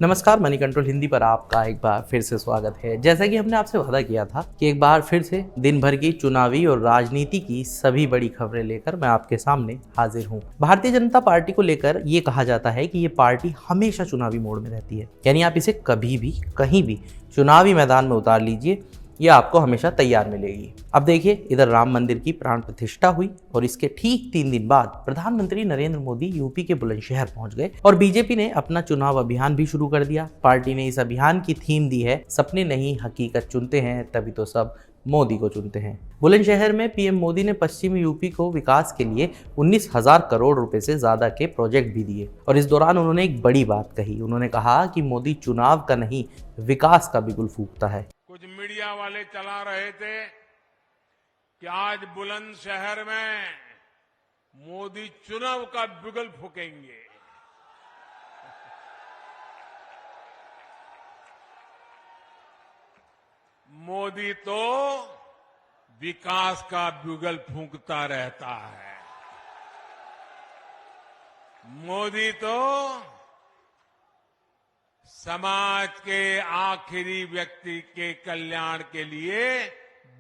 नमस्कार, money control Hindi पर आपका एक बार फिर से स्वागत है। जैसा कि हमने आपसे वादा किया था कि एक बार फिर से दिन भर की चुनावी और राजनीति की सभी बड़ी खबरें लेकर मैं आपके सामने हाजिर हूं। भारतीय जनता पार्टी को लेकर ये कहा जाता है कि ये पार्टी हमेशा चुनावी मोड में रहती है, यानी आप इसे कभी भी कहीं भी चुनावी मैदान में उतार लीजिए, ये आपको हमेशा तैयार मिलेगी। अब देखिए, इधर राम मंदिर की प्राण प्रतिष्ठा हुई और इसके ठीक 3 दिन बाद प्रधानमंत्री नरेंद्र मोदी यूपी के बुलंदशहर पहुंच गए और बीजेपी ने अपना चुनाव अभियान भी शुरू कर दिया। पार्टी ने इस अभियान की थीम दी है, सपने नहीं हकीकत चुनते हैं तभी तो सब मोदी को चुनते हैं। बुलंदशहर में पीएम मोदी ने पश्चिमी यूपी को विकास के लिए 19,000 करोड़ रुपए से ज्यादा के प्रोजेक्ट भी दिए और इस दौरान उन्होंने एक बड़ी बात कही। उन्होंने कहा कि मोदी चुनाव का नहीं, विकास का बिगुल फूंकता है। कुछ मीडिया वाले चला रहे थे कि आज बुलंदशहर में मोदी चुनाव का बिगुल फूकेंगे। मोदी तो विकास का बिगुल फूंकता रहता है। मोदी तो समाज के आखिरी व्यक्ति के कल्याण के लिए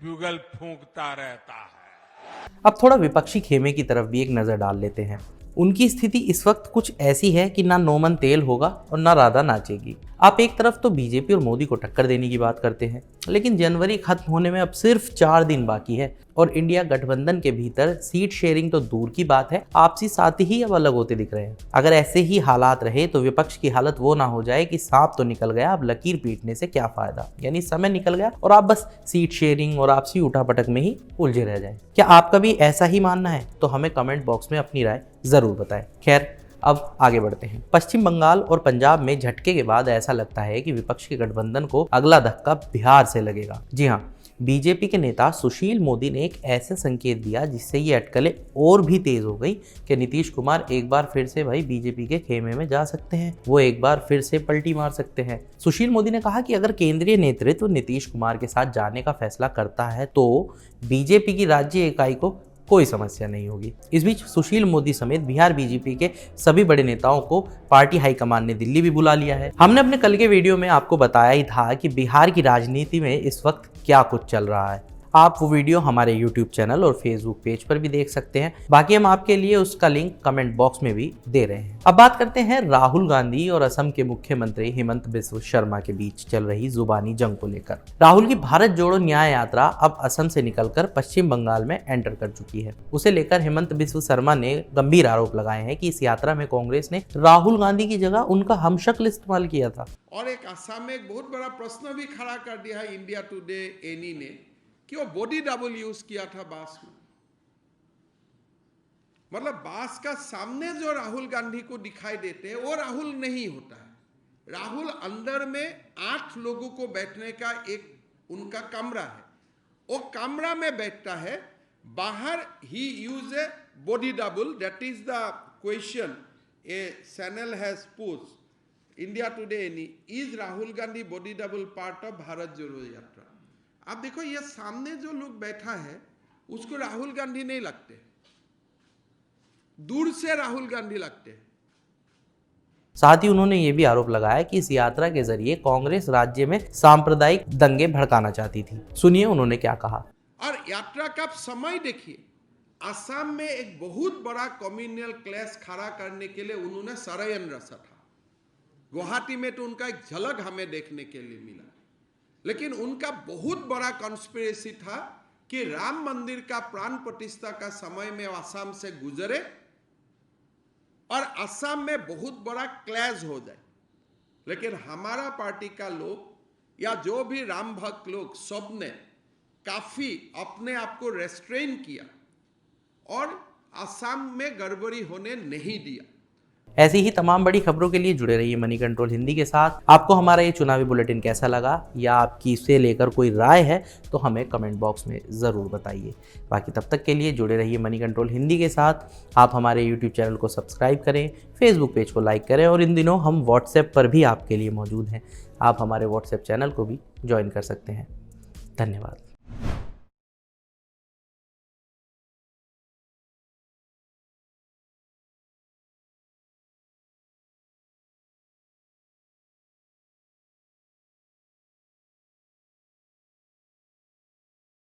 बिगुल फूंकता रहता है। अब थोड़ा विपक्षी खेमे की तरफ भी एक नजर डाल लेते हैं। उनकी स्थिति इस वक्त कुछ ऐसी है कि ना नोमन तेल होगा और ना राधा नाचेगी। आप एक तरफ तो बीजेपी और मोदी को टक्कर देने की बात करते हैं, लेकिन जनवरी खत्म होने में अब सिर्फ 4 दिन बाकी है और इंडिया गठबंधन के भीतर सीट शेयरिंग तो दूर की बात है, आपसी साथी ही अब अलग होते दिख रहे हैं। अगर ऐसे ही हालात रहे तो विपक्ष की हालत वो ना हो जाए कि सांप तो निकल गया, अब लकीर पीटने से क्या फायदा, यानी समय निकल गया और आप बस सीट शेयरिंग और आपसी उठापटक में ही उलझे रह जाएं। क्या आपका भी ऐसा ही मानना है? तो हमें कमेंट बॉक्स में अपनी राय जरूर बताएं। खैर, अब आगे बढ़ते हैं। पश्चिम बंगाल और पंजाब में झटके के बाद ऐसा लगता है कि विपक्ष के गठबंधन को अगला धक्का बिहार से लगेगा। जी हाँ, बीजेपी के नेता सुशील मोदी ने एक ऐसे संकेत दिया जिससे ये अटकलें और भी तेज हो गई कि नीतीश कुमार एक बार फिर से भाई बीजेपी के खेमे में जा सकते हैं, वो एक बार फिर से पलटी मार सकते हैं। सुशील मोदी ने कहा कि अगर केंद्रीय नेतृत्व नीतीश कुमार के साथ जाने का फैसला करता है तो बीजेपी की राज्य इकाई को कोई समस्या नहीं होगी। इस बीच सुशील मोदी समेत बिहार बीजेपी के सभी बड़े नेताओं को पार्टी हाईकमान ने दिल्ली भी बुला लिया है। हमने अपने कल के वीडियो में आपको बताया ही था कि बिहार की राजनीति में इस वक्त क्या कुछ चल रहा है। आप वो वीडियो हमारे YouTube चैनल और Facebook पेज पर भी देख सकते हैं। बाकी हम आपके लिए उसका लिंक कमेंट बॉक्स में भी दे रहे हैं। अब बात करते हैं राहुल गांधी और असम के मुख्यमंत्री हिमंत बिस्व शर्मा के बीच चल रही जुबानी जंग को लेकर। राहुल की भारत जोड़ो न्याय यात्रा अब असम से निकलकर पश्चिम बंगाल में एंटर कर चुकी है। उसे लेकर हिमंत बिस्व शर्मा ने गंभीर आरोप लगाए हैं कि इस यात्रा में कांग्रेस ने राहुल गांधी की जगह उनका हमशक्ल इस्तेमाल किया था। और एक असम में एक बहुत बड़ा प्रश्न भी खड़ा कर दिया है इंडिया टुडे एनी ने कि वो बॉडी डबल यूज किया था बास में। मतलब बास का सामने जो राहुल गांधी को दिखाई देते हैं वो राहुल नहीं होता है। राहुल अंदर में 8 लोगों को बैठने का एक उनका कमरा है, वो कमरा में बैठता है। बाहर ही use a body double. That is the question a channel has post India Today any, is Rahul Gandhi body double part of Bharat Jodo Yatra. आप देखो, ये सामने जो लोग बैठा है उसको राहुल गांधी नहीं लगते, दूर से राहुल गांधी लगते हैं। साथ ही उन्होंने ये भी आरोप लगाया कि इस यात्रा के जरिए कांग्रेस राज्य में सांप्रदायिक दंगे भड़काना चाहती थी। सुनिए उन्होंने क्या कहा। और यात्रा का समय देखिए, असम में एक बहुत बड़ा कम्युनल क्लैश खड़ा करने के लिए उन्होंने षड्यंत्र रचा था। गुवाहाटी में तो उनका एक झलक हमें देखने के लिए मिला, लेकिन उनका बहुत बड़ा कॉन्स्पिरेसी था कि राम मंदिर का प्राण प्रतिष्ठा का समय में असम से गुजरे और असम में बहुत बड़ा क्लैश हो जाए। लेकिन हमारा पार्टी का लोग या जो भी राम भक्त लोग सब ने काफी अपने आप को रेस्ट्रेन किया और असम में गड़बड़ी होने नहीं दिया। ऐसी ही तमाम बड़ी खबरों के लिए जुड़े रहिए मनी कंट्रोल हिंदी के साथ। आपको हमारा ये चुनावी बुलेटिन कैसा लगा या आपकी इसे लेकर कोई राय है तो हमें कमेंट बॉक्स में ज़रूर बताइए। बाकी तब तक के लिए जुड़े रहिए मनी कंट्रोल हिंदी के साथ। आप हमारे YouTube चैनल को सब्सक्राइब करें, Facebook पेज को लाइक करें और इन दिनों हम WhatsApp पर भी आपके लिए मौजूद हैं। आप हमारे WhatsApp चैनल को भी ज्वाइन कर सकते हैं। धन्यवाद।